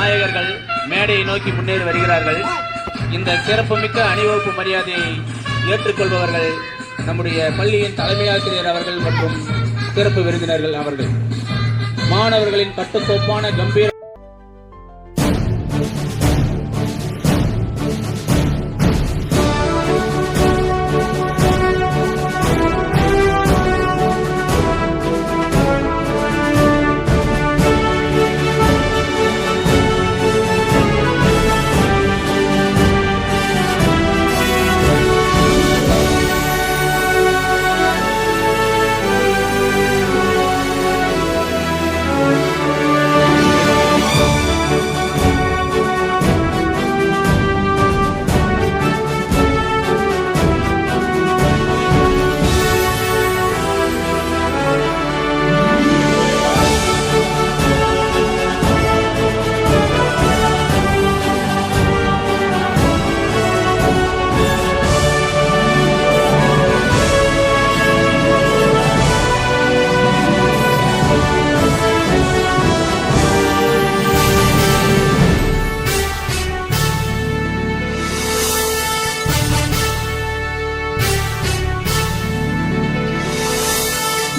நாயகர்கள் மேடையை நோக்கி முன்னேறி வருகிறார்கள். இந்த சிறப்புமிக்க அணிவகுப்பு மரியாதையை ஏற்றுக்கொள்பவர்கள் நம்முடைய பள்ளியின் தலைமை ஆசிரியர் அவர்கள் மற்றும் சிறப்பு விருந்தினர்கள் அவர்கள். மாணவர்களின் கட்டுக்கோப்பான கம்பீர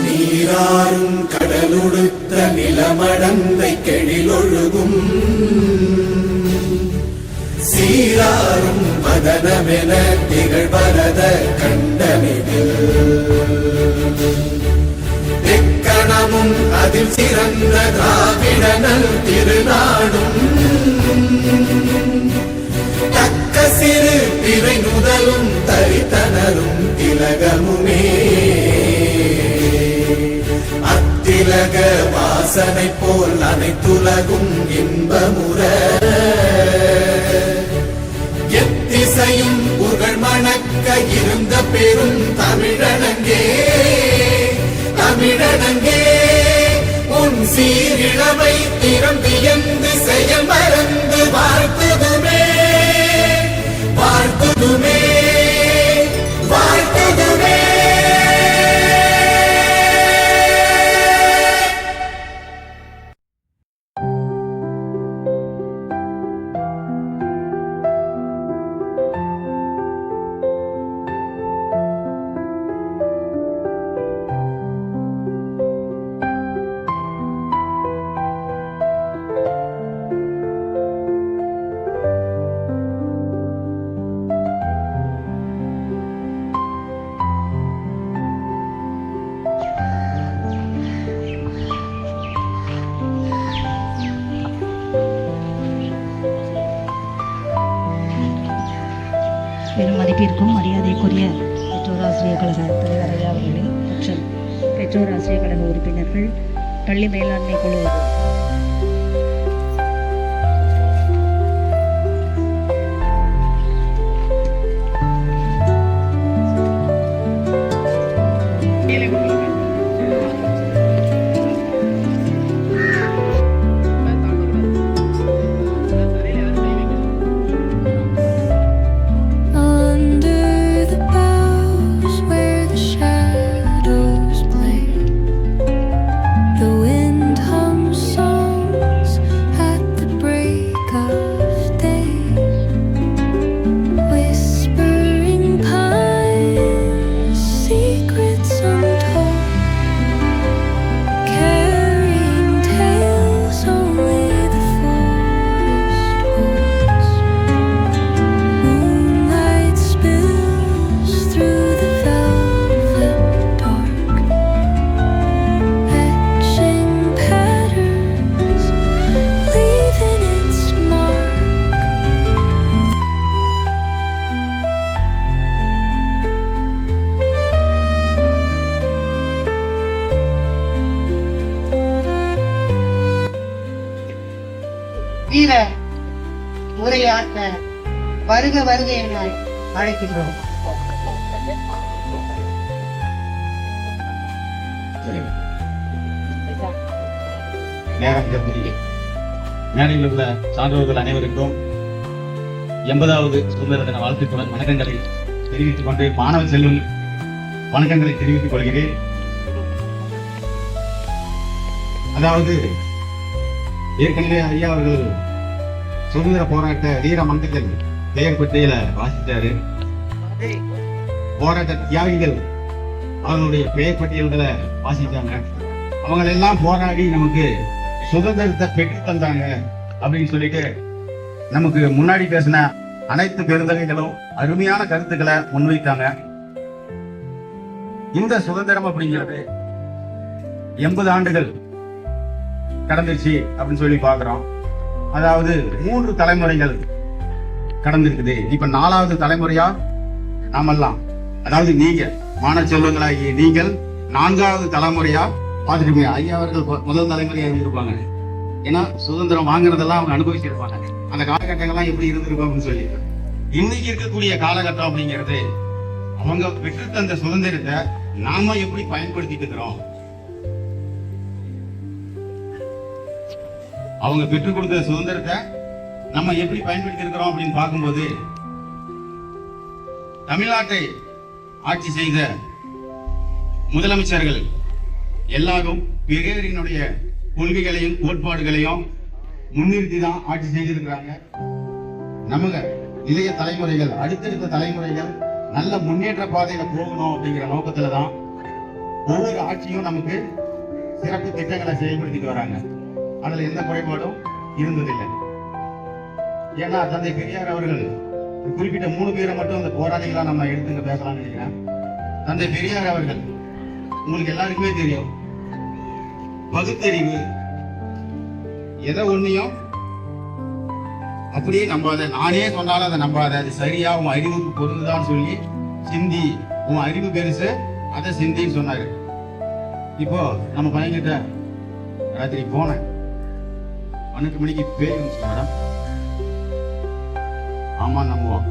நீராறும் கடலுடுத்த நிலமடந்தை கெழிலொழுகும் சீராறும் மதனமென திகழ்வரத கண்டமிதில் எக்கணமும் அதில் சிறந்த திராவிடனல் திருநாடும் தக்க சிறு பிறை நுதலும் தரித்தனரும் திலகமுமே அத்திலக வாசனை போல் அனைத்துலகும் இன்பமுற எத்திசையும் புகழ் மணக்க இருந்த பெரும் தமிழனங்கே தமிழனங்கே உன் சீரிழமை திறம் வியந்து செயல் மறந்து வாழ்த்துதுமே வாழ்த்துதுமே வாழ்த்துதுமே. பெரும் மதிப்பிற்கும் மரியாதைக்குரிய பெற்றோர் ஆசிரியர் கழக தலைவர் ஐயா அவர்களே மற்றும் பெற்றோர் ஆசிரியர் கழக உறுப்பினர்கள், பள்ளி மேலாண்மை குழு வீர உரையாற்ற வருக வருக என அழைக்கின்றோம். மேடையில் உள்ள சான்றோர்கள் அனைவருக்கும் 80வது சுதந்திர தின வாழ்த்துக்களுடன் வணக்கங்களை தெரிவித்துக் கொண்டு மாணவ செல்வம் வணக்கங்களை தெரிவித்துக் கொள்கிறேன். அதாவது ஏற்கனவே ஐயா அவர்கள் சுதந்திர போராட்ட வீர மங்கைகள் பெயர் பட்டியல வாசித்தாரு. போராட்ட தியாகிகள் அவர்களுடைய பெயர் பட்டியல்களை வாசித்தாங்க. அவங்க எல்லாம் போராடி நமக்கு சுதந்திரத்தை பெற்று தந்தாங்க அப்படின்னு சொல்லிட்டு நமக்கு முன்னாடி பேசின அனைத்து பெருந்தகைகளும் அருமையான கருத்துக்களை முன்வைத்தாங்க. இந்த சுதந்திரம் அப்படிங்கிறது 80 ஆண்டுகள் கடந்துருச்சு அப்படின்னு சொல்லி பாக்குறோம். அதாவது 3 தலைமுறைகள் கடந்திருக்குது. இப்ப 4வது தலைமுறையா நாமெல்லாம், அதாவது நீங்க மாணவ செல்வங்களாகிய நீங்கள் 4வது தலைமுறையா பார்த்துருப்பீங்க. ஐயா அவர்கள் முதல் தலைமுறையா இருந்திருப்பாங்க. ஏன்னா சுதந்திரம் வாங்குறதெல்லாம் அவங்க அனுபவிச்சிருப்பாங்க. அந்த காலகட்டங்கள்லாம் எப்படி இருந்திருக்கும் அப்படின்னு சொல்லி. இன்னைக்கு இருக்கக்கூடிய காலகட்டம் அப்படிங்கிறது அவங்க பெற்று தந்த சுதந்திரத்தை நாம எப்படி பயன்படுத்திட்டு இருக்கிறோம், அவங்க பெற்றுக் கொடுத்த சுதந்திரத்தை நம்ம எப்படி பயன்படுத்தி இருக்கிறோம் அப்படின்னு பார்க்கும்போது, தமிழ்நாட்டை ஆட்சி செய்த முதலமைச்சர்கள் எல்லாரும் பெரியாரினுடைய கொள்கைகளையும் கோட்பாடுகளையும் முன்னிறுத்தி தான் ஆட்சி செய்திருக்கிறாங்க. நமக்கு இளைய தலைமுறைகள், அடுத்தடுத்த தலைமுறைகள் நல்ல முன்னேற்ற பாதையில போகணும் அப்படிங்கிற நோக்கத்துல தான் ஒவ்வொரு ஆட்சியும் நமக்கு சிறப்பு திட்டங்களை செயல்படுத்திட்டு வராங்க. அதுல எந்த குறைபாடும் இருந்ததில்லை. ஏன்னா தந்தை பெரியார் அவர்கள் குறிப்பிட்ட 3 பேரை மட்டும் அந்த போராளிகளா நம்ம எடுத்துங்க பேசலாம்னு நினைக்கிறேன். தந்தை பெரியார் அவர்கள் உங்களுக்கு எல்லாருக்குமே தெரியும், பகுத்தறிவு எதை ஒண்ணையும் அப்படியே நம்பாத, நானே சொன்னாலும் அதை நம்பாத, அது சரியா உன் அறிவுக்கு பொருந்துதான் சொல்லி சிந்தி, உன் அறிவு பெருசு அதை சிந்தின்னு சொன்னாரு. இப்போ நம்ம பையன்கிட்ட ராத்திரி போனேன், 12 மணிக்கு பேர் இருந்துச்சு மேடம். ஆமா நம்புவோம்.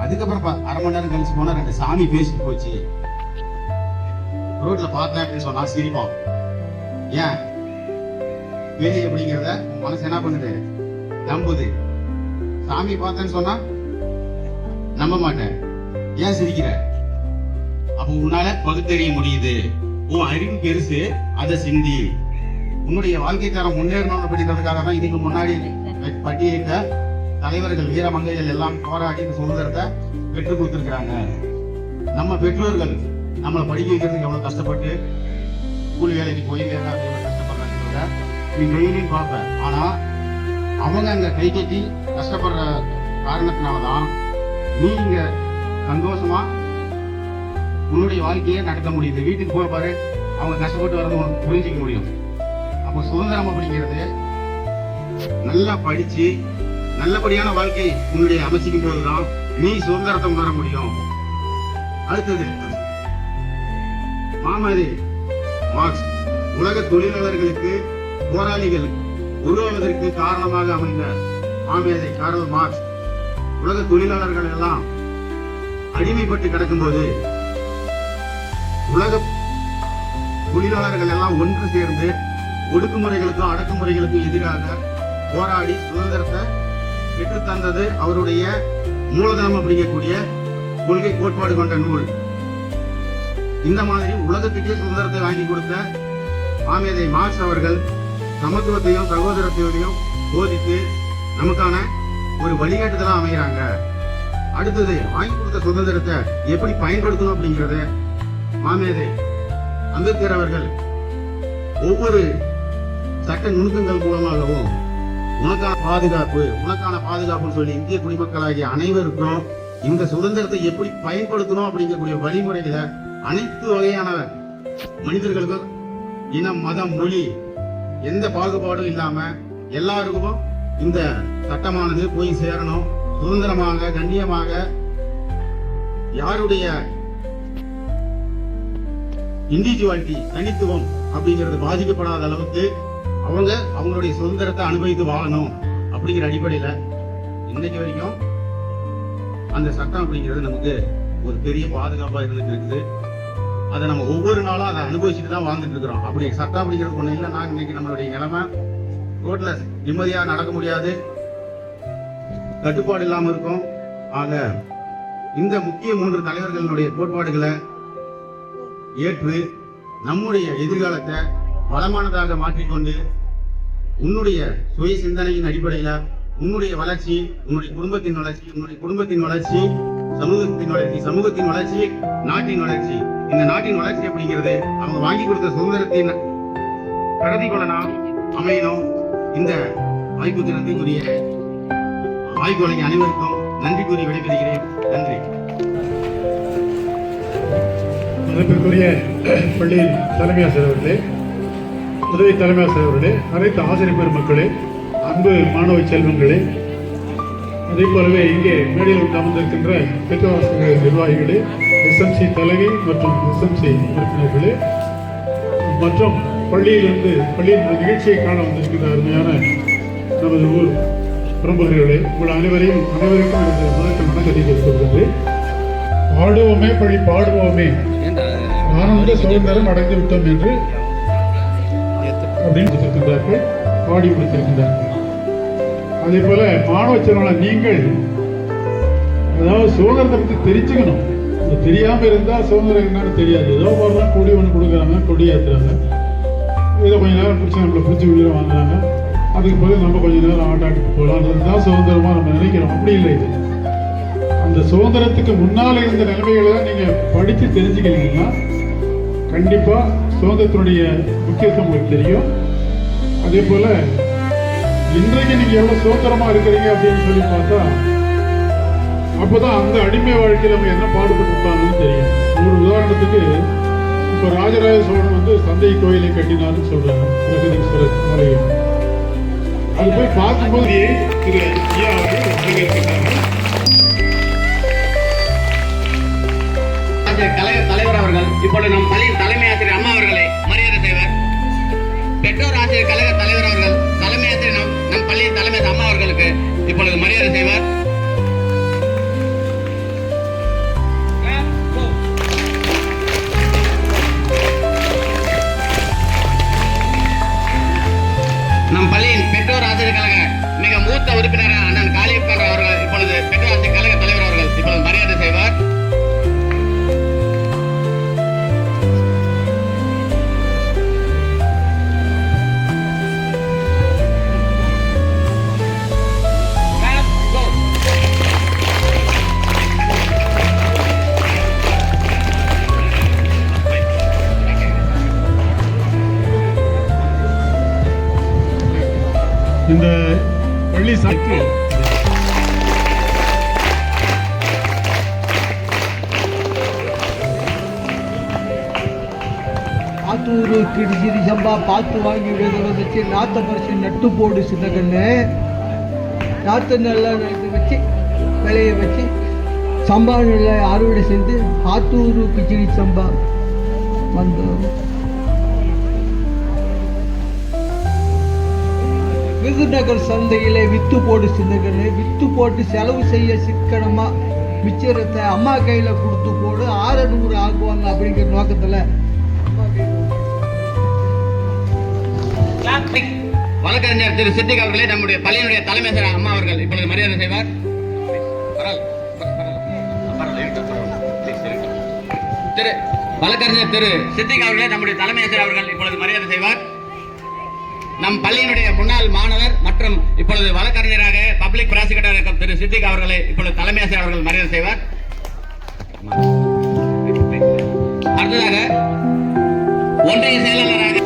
அதுக்கப்புறம் அரை மணி நேரம் கழிச்சு போனா 2 சாமி பேசிட்டு போச்சு. ரோட்ல பார்த்தேன் அப்படின்னு சொன்னா சிரிப்போம். ஏன் பேய் அப்படிங்கிறத மனசு என்ன பண்ணுது, நம்புது. சாமி பார்த்தேன்னு சொன்னா நம்ப மாட்டேன். ஏன் சிரிக்கிற? அப்ப உன்னால பகுத்தறிய முடியுது, உன் அறிவு பெருசு, அதை சிந்தி. உன்னுடைய வாழ்க்கை தரம் முன்னேறணும் அப்படிங்கிறதுக்காக தான் இதுக்கு முன்னாடி பட்டியலிட்ட தலைவர்கள் வீர மங்கைகள் எல்லாம் போராடி இந்த சுதந்திரத்தை பெற்றுக் கொடுத்திருக்கிறாங்க. நம்ம பெற்றோர்கள் நம்மளை படிக்க வைக்கிறதுக்கு எவ்வளவு கஷ்டப்பட்டு கூலி வேலைக்கு போய் எவ்வளவு கஷ்டப்படுறாங்க நீ டெய்லியும் பார்ப்பேன். ஆனா அவங்க அங்க கை கட்டி கஷ்டப்படுற காரணத்தினாலதான் நீ இங்க சந்தோஷமா உன்னுடைய வாழ்க்கையை நடத்த முடியுது. வீட்டுக்கு போய் பாரு, அவங்க கஷ்டப்பட்டு வரது உனக்கு புரிஞ்சிக்க முடியும். அப்போ சுதந்திரம் அப்படிங்கிறது நல்லா படிச்சு நல்லபடியான வாழ்க்கை உன்னுடைய அமைச்சிக்கும் போதுதான் நீ சுதந்திரத்தை உணர முடியும். அடுத்தது மாமதி மார்க்ஸ் உலக தொழிலாளர்களுக்கு போராளிகள் உருவாவதற்கு காரணமாக அமைந்த மாமேதை கார்ல் மார்க்ஸ் உலக தொழிலாளர்கள் எல்லாம் அடிமைப்பட்டு கிடக்கும்போது உலக தொழிலாளர்கள் எல்லாம் ஒன்று சேர்ந்து ஒடுக்குமுறைகளுக்கும் அடக்குமுறைகளுக்கும் எதிராக போராடி சுதந்திரத்தை பெற்றுத் தந்தது அவருடைய மூலதனம் அப்படிங்கக்கூடிய கொள்கை கோட்பாடு கொண்ட நூல். இந்த மாதிரி உலகத்துக்கே சுதந்திரத்தை வாங்கி கொடுத்த மாமேதை மார்க்ஸ் அவர்கள் சமத்துவத்தையும் சகோதரத்தையும் போதித்து நமக்கான ஒரு வழிகாட்டுதலா அமைகிறாங்க. அடுத்தது வாங்கி கொடுத்த சுதந்திரத்தை எப்படி பயன்படுத்தணும் அப்படிங்கறத மாமேதை அம்பேத்கர் அவர்கள் ஒவ்வொரு சட்ட நுணுக்கங்கள் மூலமாகவும் உனக்கான பாதுகாப்புன்னு சொல்லி இந்திய குடிமக்களாகிய அனைவருக்கும் இந்த சுதந்திரத்தை எப்படி பயன்படுத்தணும் அப்படிங்கக்கூடிய வழிமுறைகளை அனைத்து வகையான மனிதர்களுக்கும் இனம் மதம் மொழி எந்த பாகுபாடும் இல்லாம எல்லாருக்கும் இந்த சட்டமானது போய் சேரணும். சுதந்திரமாக கண்ணியமாக யாருடைய இண்டிவிஜுவாலிட்டி தனித்துவம் அப்படிங்கிறது பாதிக்கப்படாத அளவுக்கு அவங்க அவங்களுடைய சுதந்திரத்தை அனுபவித்து வாழணும் அப்படிங்கிற அடிப்படையில இன்னைக்கு வரைக்கும் அந்த சட்டம் அப்படிங்கிறது நமக்கு ஒரு பெரிய பாதுகாப்பா இருந்துட்டு இருக்குது. அதை நம்ம ஒவ்வொரு நாளும் அதை அனுபவிச்சுட்டு தான் வாழ்ந்துட்டு இருக்கிறோம். அப்படி சட்டம் அப்படிங்கிறது ஒண்ணு இல்லைன்னா இன்னைக்கு நம்மளுடைய நிலைமை ரோட்ல நிம்மதியா நடக்க முடியாது, கட்டுப்பாடு இல்லாம இருக்கும். ஆக இந்த முக்கிய 3 தலைவர்களுடைய கோட்பாடுகளை ஏற்று நம்முடைய எதிர்காலத்தை வளமானதாக மாற்றிக்கொண்டு உன்னுடைய சுய சிந்தனையின் அடிப்படையில உன்னுடைய வளர்ச்சி, உன்னுடைய குடும்பத்தின் வளர்ச்சி, உன்னுடைய குடும்பத்தின் வளர்ச்சி, சமூகத்தின் வளர்ச்சி, சமூகத்தின் வளர்ச்சி, நாட்டின் வளர்ச்சி. இந்த நாட்டின் வளர்ச்சி அப்படிங்கிறது அவங்க வாங்கி கொடுத்த சுதந்திரத்தின் பிரதிபலனா அமையணும். இந்த வாய்ப்புக்கு நன்றி கூறிய வாய்ப்பு வழங்கிய அனைவருக்கும் நன்றி கூறி விடைபெறுகிறேன். நன்றி. மதிப்பிற்குரிய பள்ளியின் தலைமை ஆசிரியர் அவர்களே, உதவி தலைமை ஆசிரியர் அவர்களே, அனைத்து ஆசிரியர் பெருமக்களே, அன்பு மாணவ செல்வங்களே, அதே போலவே இங்கே மேடையில் வந்து அமர்ந்திருக்கின்ற பெற்றோராசிரியர் நிர்வாகிகளே, எஸ்எம்சி தலைவி மற்றும் எஸ்எம்சி உறுப்பினர்களே, மற்றும் பள்ளியிலிருந்து பள்ளியின் நிகழ்ச்சியை காண வந்திருக்கின்ற அருமையான நமது ஊர் பிரமுகர்களே, உங்கள் அனைவருக்கும் எனது முதல் வணக்கத்தை தெரிவித்துள்ளேன். ஆடுவோமே பழி பாடுவோமே, ஆனந்த சுதந்திரம் அடைந்து விட்டோம் என்று அப்படின்னு சொல்லியிருக்கின்றார்கள், பாடி முடித்திருக்கின்றார்கள். அதே போல மாணவ செல்வங்கள நீங்கள் அதாவது சுதந்திரத்தை பற்றி தெரிஞ்சுக்கணும். தெரியாம இருந்தா சுதந்திரம் என்னன்னு தெரியாது. ஏதோ போறதான் கொடி ஒன்று கொடுக்குறாங்க, கொடி ஏற்றுறாங்க, இதை கொஞ்ச நேரம் பிடிச்சி நம்மளை பிடிச்சி உயிரை வாங்குறாங்க. அதுக்கு பிறகு நம்ம கொஞ்ச நேரம் ஆட்டாட்டுக்கு போகலாம், அதுதான் சுதந்திரமா நம்ம நினைக்கிறோம். அப்படி இல்லை. இது அந்த சுதந்திரத்துக்கு முன்னால் இருந்த நிலைமைகளை தான் நீங்க படித்து தெரிஞ்சுக்கிறீங்கன்னா கண்டிப்பா சுதந்திரத்தினுடைய முக்கியத்துவம் உங்களுக்கு தெரியும். அதே போல இன்றைக்கு நீங்க எவ்வளவு சுதந்திரமா இருக்கிறீங்க அப்படின்னு சொல்லி பார்த்தா அப்பதான் அந்த அடிமை வாழ்க்கையில் அவங்க என்ன பாடுபட்டு இருப்பாங்கன்னு தெரியும். ஒரு உதாரணத்துக்கு இப்ப ராஜராஜ சோழன் வந்து தந்தை கோயிலை கட்டினார்னு சொல்றாங்க, பிரகதீஸ்வரர் மலையில். அது போய் பார்க்கும்போது திரு ஐயா அவர்கள் வழங்கியிருக்கிறார்கள். கழக தலைவர் அவர்கள் இப்பொழுது நம் பள்ளியின் தலைமை ஆசிரியர் அம்மா அவர்களை மரியாதை செய்வார். பெற்றோர் ஆசிரியர் கழக தலைவர் அவர்கள் தலைமை ஆசிரியர் நம் பள்ளியின் தலைமை அம்மா அவர்களுக்கு இப்பொழுது மரியாதை செய்வார். நம் பள்ளியின் பெற்றோர் ஆசிரியர் கழக மிக மூத்த உறுப்பினர் அண்ணன் காளியப்பன் அவர்கள் இப்பொழுது பெற்றோர் ஆசிரியர் கழக தலைவர் அவர்கள் இப்பொழுது மரியாதை செய்வார். இந்த பள்ளி சாக்கு ஆத்தூரு கிடிசிரி சம்பா பார்த்து வாங்கி விதைகளை வச்சு நாற்றை பறிச்சு நட்டு போடு சின்ன கண்ணு. நாற்று நல்லா நட்டு வச்சு விளைய வச்சு சம்பா நெல்லை அறுவடை செய்து ஆத்தூரு கிச்சிடி சம்பா வந்தோம். விருதுநகர் சந்தையிலே வித்து போடு சின்னகன்னு, வித்து போட்டு செலவு செய்ய சிக்கனமா மிச்சரத்தை அம்மா கையில கொடுத்து போடு 600 ஆக்குவாங்க அப்படிங்கிற நோக்கத்துல வழக்கறிஞர் திரு சித்திக் அவர்களே நம்முடைய பள்ளியினுடைய தலைமை ஆசிரியர் அம்மா அவர்கள் இப்பொழுது மரியாதை செய்வார். திரு வழக்கறிஞர் திரு சித்திக் அவர்களே நம்முடைய தலைமை ஆசிரியர் அவர்கள் இப்பொழுது மரியாதை செய்வார். நம் பள்ளியினுடைய முன்னாள் மாணவர் மற்றும் இப்பொழுது வழக்கறிஞராக பப்ளிக் ப்ராசிக்யூட்டர் இருக்கும் திரு சித்திக் அவர்களை இப்பொழுது தலைமை ஆசிரியர் அவர்கள் மரியாதை செய்வார். அடுத்ததாக ஒன்றிய செயலாளராக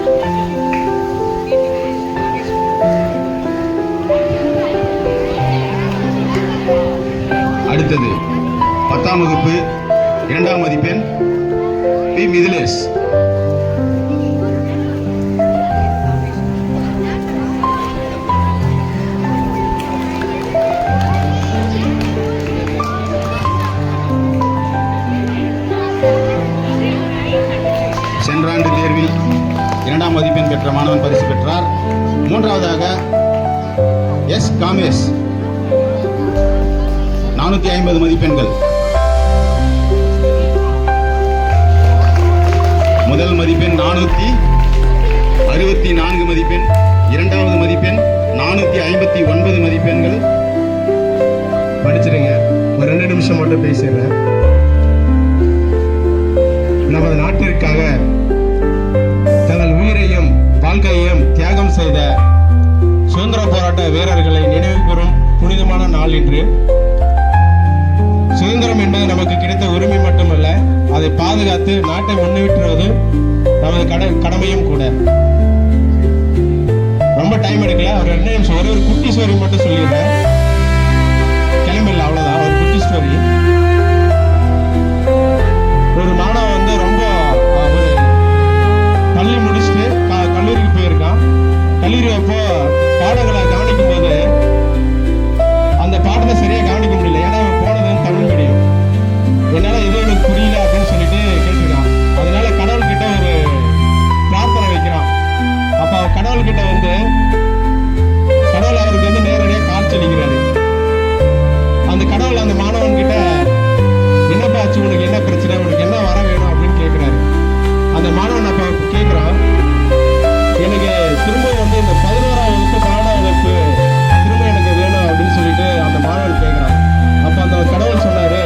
அடுத்தது 10ஆம் வகுப்பு 2ஆம் மதிப்பெண் பி மிதிலேஷ். சென்ற ஆண்டு தேர்வில் 2ஆம் மதிப்பெண் பெற்ற மாணவன் பரிசு பெற்றார். 3ஆவதாக எஸ் காமேஷ் 450 மதிப்பெண்கள். முதல் மதிப்பெண் 464 மதிப்பெண், 2வது மதிப்பெண் 459 மதிப்பெண்கள். படிச்சிருங்க. ஒரு 2 நிமிஷம் மட்டும் பேசிடுறேன். நமது நாட்டிற்காக தங்கள் உயிரையும் வாழ்க்கையையும் தியாகம் செய்த சுதந்திர போராட்ட வீரர்களை நினைவு கூறும் பேரு. சுதந்திரம் என்பது நமக்கு கிடைத்த உரிமை மட்டுமல்ல, அதை பாதுகாத்து நாட்டை முன்னேற்றுவது நமது கடமையும் கூட. ரொம்ப டைம் எடுக்கல, ஒரு 2 நிமிஷம் ஒரு குட்டி ஸ்டோரி மட்டும் சொல்லிடுறேன். கிளம்பிடல, அவ்வளவுதான். ஒரு குட்டி ஸ்டோரி. ஒரு மாணவன் வந்து ரொம்ப ஒரு பள்ளி முடிச்சுட்டு கல்லூரிக்கு போயிருக்கான். கல்லூரி அப்போ பாடங்களை கவனிக்கும் போது அந்த பாடத்தை சரியா கவனிக்க முடியல. ஏன்னா அவன் போனது தமிழ் மீடியம். என்னால எதுவும் எனக்கு புரியல அப்படின்னு சொல்லிட்டு கேட்டிருக்கான். அதனால கடவுள்கிட்ட ஒரு பிரார்த்தனை வைக்கிறான். அப்ப அவன் கடவுள்கிட்ட வந்து கடவுள் அவருக்கு வந்து நேரடியாக காட்சியளிக்கிறாரு. அந்த கடவுள் அந்த மாணவன் கிட்ட என்னப்பா ஆச்சு, உனக்கு என்ன பிரச்சனை, உனக்கு என்ன வர வேணும் அப்படின்னு கேட்கிறாரு. அந்த மாணவன் அப்ப கேட்கிறான், எனக்கு திரும்ப வந்து இந்த 11ஆம் வகுப்பு 12ஆம் வகுப்பு திரும்ப எனக்கு வேணும் அப்படின்னு சொல்லிட்டு அந்த மாணவன் கேட்கிறான். அப்ப அந்த கடவுள் சொன்னாரு,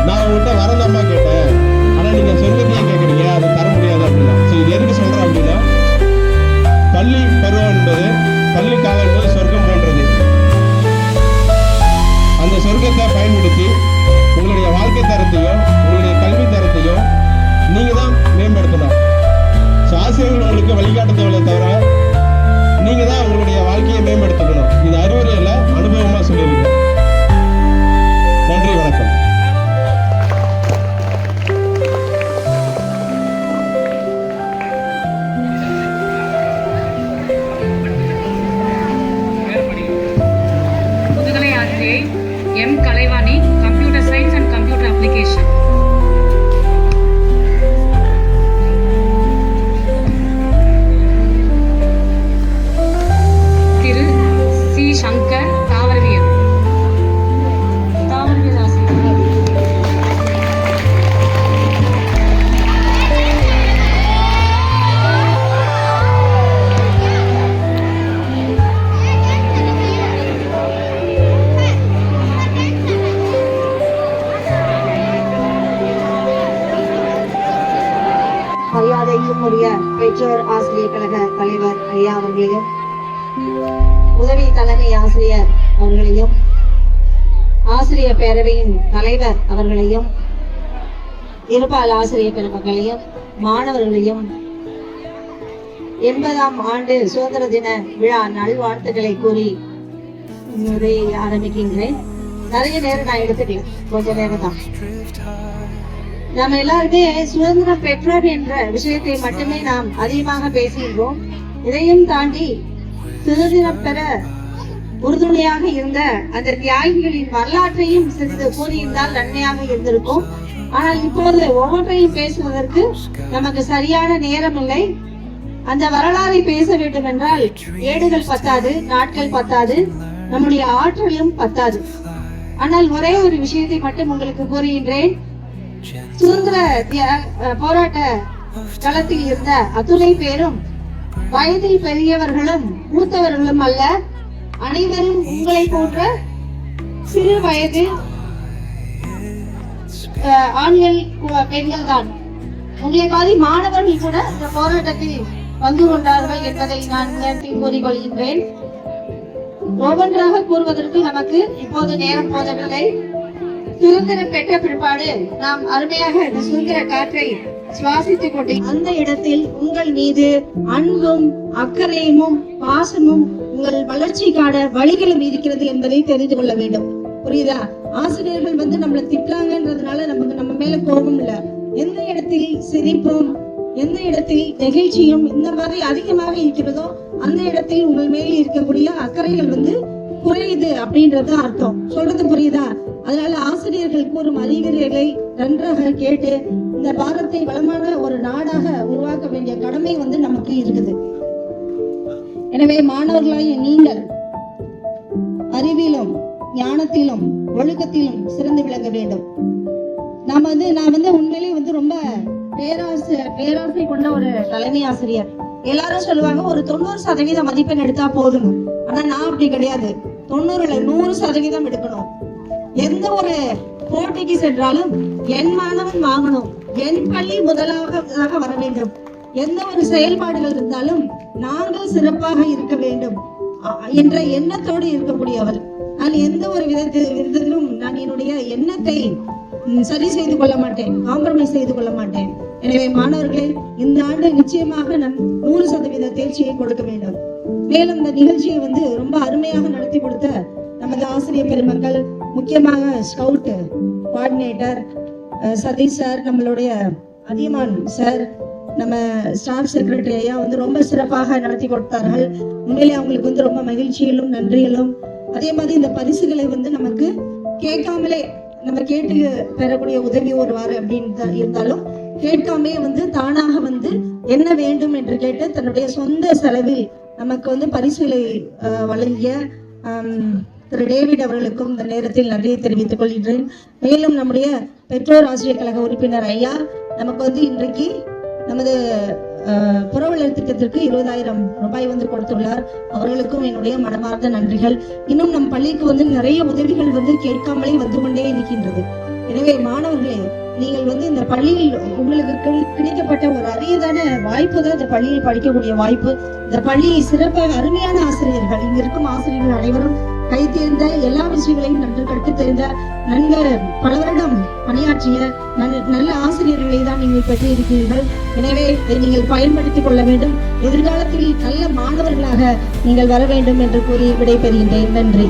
நான் உங்ககிட்ட வரந்தாம்மா கேட்டேன், ஆனா நீங்க சொல்லிட்டே கேட்குறீங்க, அது தர முடியாது அப்படின்னா. இது எதுக்கு சொல்றேன் அப்படின்னா, பள்ளி பருவம் என்பது, பள்ளி காலம் என்பது சொர்க்கம் போன்றது. அந்த சொர்க்கத்தை பயன்படுத்தி உங்களுடைய வாழ்க்கை தரத்தையும் உங்களுடைய கல்வி தரத்தையும் நீங்க தான் மேம்படுத்தணும். ஆசிரியர்கள் உங்களுக்கு வழிகாட்டுதலை தவிர நீங்க தான் உங்களுடைய வாழ்க்கையை மேம்படுத்தணும். இது அறிவுரையில அனுபவமா சொல்லியிருக்கேன். நன்றி, வணக்கம். முதுகலை ஆசிரியை M Kalaivani, computer science and computer application. Thiru C Shankar, தாவரவியல் ஆசிரியர். மரியாதைக்கும் உரிய பெற்றோர் ஆசிரியர் கழக தலைவர் ஐயா அவர்களையும், உதவி தலைமை ஆசிரியர் அவர்களையும், ஆசிரியர் பேரவையின் தலைவர் அவர்களையும், இருபால் ஆசிரியர் பெருமக்களையும், மாணவர்களையும் 80ஆம் ஆண்டு சுதந்திர தின விழா நல்வாழ்த்துக்களை கூறி உரையை ஆரம்பிக்கின்றேன். நிறைய நேரம் நான் எடுத்துக்கல, கொஞ்ச நேரம் தான். நம்ம எல்லாருமே சுதந்திரம் பெற்றோர் என்ற விஷயத்தை மட்டுமே நாம் அதிகமாக பேசுகின்றோம். இதையும் தாண்டி சுதந்திரம் பெற உறுதுணையாக இருந்த அந்த தியாகிகளின் வரலாற்றையும் சிறிது கூறியிருந்தால் நன்மையாக இருந்திருக்கும். ஆனால் இப்பொழுது ஒவ்வொன்றையும் பேசுவதற்கு நமக்கு சரியான நேரம் இல்லை. அந்த வரலாறை பேச வேண்டும் என்றால் ஏடுகள் பத்தாது, நாட்கள் பத்தாது, நம்முடைய ஆற்றலும் பத்தாது. ஆனால் ஒரே ஒரு விஷயத்தை மட்டும் உங்களுக்கு கூறுகின்றேன். சுதந்திர போராட்ட களத்தில் இருந்த அத்துணை பேரும் வயதில் பெரியவர்களும் மூத்தவர்களும் அல்ல, அனைவரும் உங்களை போன்ற சிறு வயது ஆண்கள் பெண்கள் தான். உங்களை மாதிரி மாணவர்கள் கூட இந்த போராட்டத்தில் பங்கு கொண்டார்கள் என்பதை நான் நேரத்தில் கூறிக்கொள்கின்றேன். ஒவ்வொன்றாக கூறுவதற்கு நமக்கு இப்போது நேரம் போதவில்லை. சுதந்திரம் பெற்ற பிற்பாடு நாம் அருமையாக இந்த சுதந்திர காற்றை சுவாசித்துக் கொண்டு அந்த இடத்தில் உங்கள் மீது அன்பும் அக்கறையும் பாசமும் உங்கள் வளர்ச்சிக்கான வழிகளும் இருக்கிறது என்பதை தெரிந்து கொள்ள வேண்டும். புரியுதா? ஆசிரியர்கள் வந்து நம்மளை திட்டுறாங்கன்றதுனால நமக்கு நம்ம மேல கோபம் இல்ல. எந்த இடத்தில் சிரிப்பும், எந்த இடத்தில் நெகிழ்ச்சியும் இந்த மாதிரி அதிகமாக இருக்கிறதோ அந்த இடத்தில் உங்கள் மேல் இருக்கக்கூடிய அக்கறைகள் வந்து குறையுது அப்படின்றது அர்த்தம். சொல்றது புரியுதா? அதனால ஆசிரியர்கள் கூறும் அறிவுரைகளை நன்றாக கேட்டு இந்த பாரத்தை வளமான ஒரு நாடாக உருவாக்க வேண்டிய கடமை வந்து நமக்கு இருக்குது. எனவே மாணவர்களாகிய நீங்கள் அறிவிலும் ஞானத்திலும் ஒழுக்கத்திலும் சிறந்து விளங்க வேண்டும். நான் வந்து உண்மையிலேயே வந்து ரொம்ப பேராசை கொண்ட ஒரு தலைமை ஆசிரியர். எல்லாரும் சொல்லுவாங்க ஒரு 90% மதிப்பெண் எடுத்தா போதும். ஆனா நான் அப்படி கிடையாது. 90ல 100% எடுக்கணும். எந்த ஒரு போட்டிக்கு சென்றாலும் என் மாணவன் வாங்கணும், என் பள்ளி முதலாக வர வேண்டும். எந்த ஒரு செயல்பாடுகள் இருந்தாலும் நாங்கள் சிறப்பாக இருக்க வேண்டும் என்ற எண்ணத்தோடு இருக்கக்கூடியவர். நான் எந்த ஒரு விதத்திலும் நான் என்னுடைய எண்ணத்தை சரி செய்து கொள்ள மாட்டேன், காம்ப்ரமைஸ் செய்து கொள்ள மாட்டேன். எனவே மாணவர்களே, இந்த ஆண்டு நிச்சயமாக நான் 100% தேர்ச்சியை கொடுக்க வேண்டும். மேலும் இந்த நிகழ்ச்சியை ரொம்ப அருமையாக நடத்தி கொடுத்த நமது ஆசிரியர் பெருமக்கள், முக்கியமாக ஸ்கவுட் கோஆர்டினேட்டர் சதீஷ் சார், நம்மளுடைய அதியமான் சார், நம்ம ஸ்டாஃப் செக்ரட்டரி ஐயா ரொம்ப சிறப்பாக நடத்தி கொடுத்தார்கள். உண்மையிலே அவங்களுக்கு ரொம்ப மகிழ்ச்சியிலும் நன்றிகளும். அதே மாதிரி இந்த பரிசுகளை நமக்கு கேட்காமலே, நம்ம கேட்டு பெறக்கூடிய உதவி ஒருவாறு அப்படின்னு இருந்தாலும் கேட்காமே தானாக என்ன வேண்டும் என்று கேட்டு தன்னுடைய சொந்த செலவில் நமக்கு பரிசுகளை வழங்கிய திரு டேவிட் அவர்களுக்கும் இந்த நேரத்தில் நன்றியை தெரிவித்துக் கொள்கின்றேன். மேலும் நம்முடைய பெற்றோர் ஆசிரியர் கழக உறுப்பினர் ஐயா நமக்கு இன்றைக்கு நமது புறவலர் திட்டத்திற்கு 20,000 ரூபாய் கொடுத்துள்ளார். அவர்களுக்கும் என்னுடைய மனமார்ந்த நன்றிகள். இன்னும் நம் பள்ளிக்கு நிறைய உதவிகள் கேட்காமலே வந்து கொண்டே இருக்கின்றது. எனவே மாணவர்களே, நீங்கள் இந்த பள்ளியில் உங்களுக்கு கிடைக்கப்பட்ட ஒரு அரியதான வாய்ப்பு தான் இந்த பள்ளியில் படிக்கக்கூடிய வாய்ப்பு. இந்த பள்ளியை சிறப்பாக அருமையான ஆசிரியர்கள், இங்க இருக்கும் ஆசிரியர்கள் அனைவரும் கை தேர்ந்த, எல்லா விஷயங்களையும் நன்கு கற்றுத் தெரிந்த, நன்கு பல வருடம் பணியாற்றிய நல்ல ஆசிரியர்களை தான் நீங்கள் பெற்று இருக்கிறீர்கள். எனவே இதை நீங்கள் பயன்படுத்திக் கொள்ள வேண்டும். எதிர்காலத்தில் நல்ல மாணவர்களாக நீங்கள் வர வேண்டும் என்று கூறி விடைபெறுகின்றேன். நன்றி.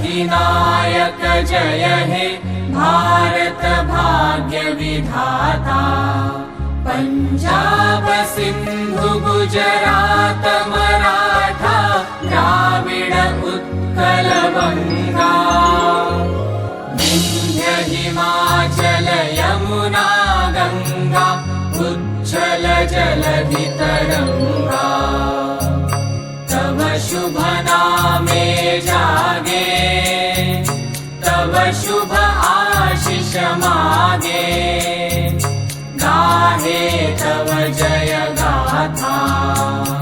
अधिनायक जय हे भारत भाग्य विधाता पंजाब सिंधु गुजरात मराठा द्राविड उत्कल बंगा विंध्य हिमाचल यमुना गंगा उच्छल जलधि तरंगा तव शुभ नामे जागे तव शुभ आशीष मागे गाहे तव जय गाथा।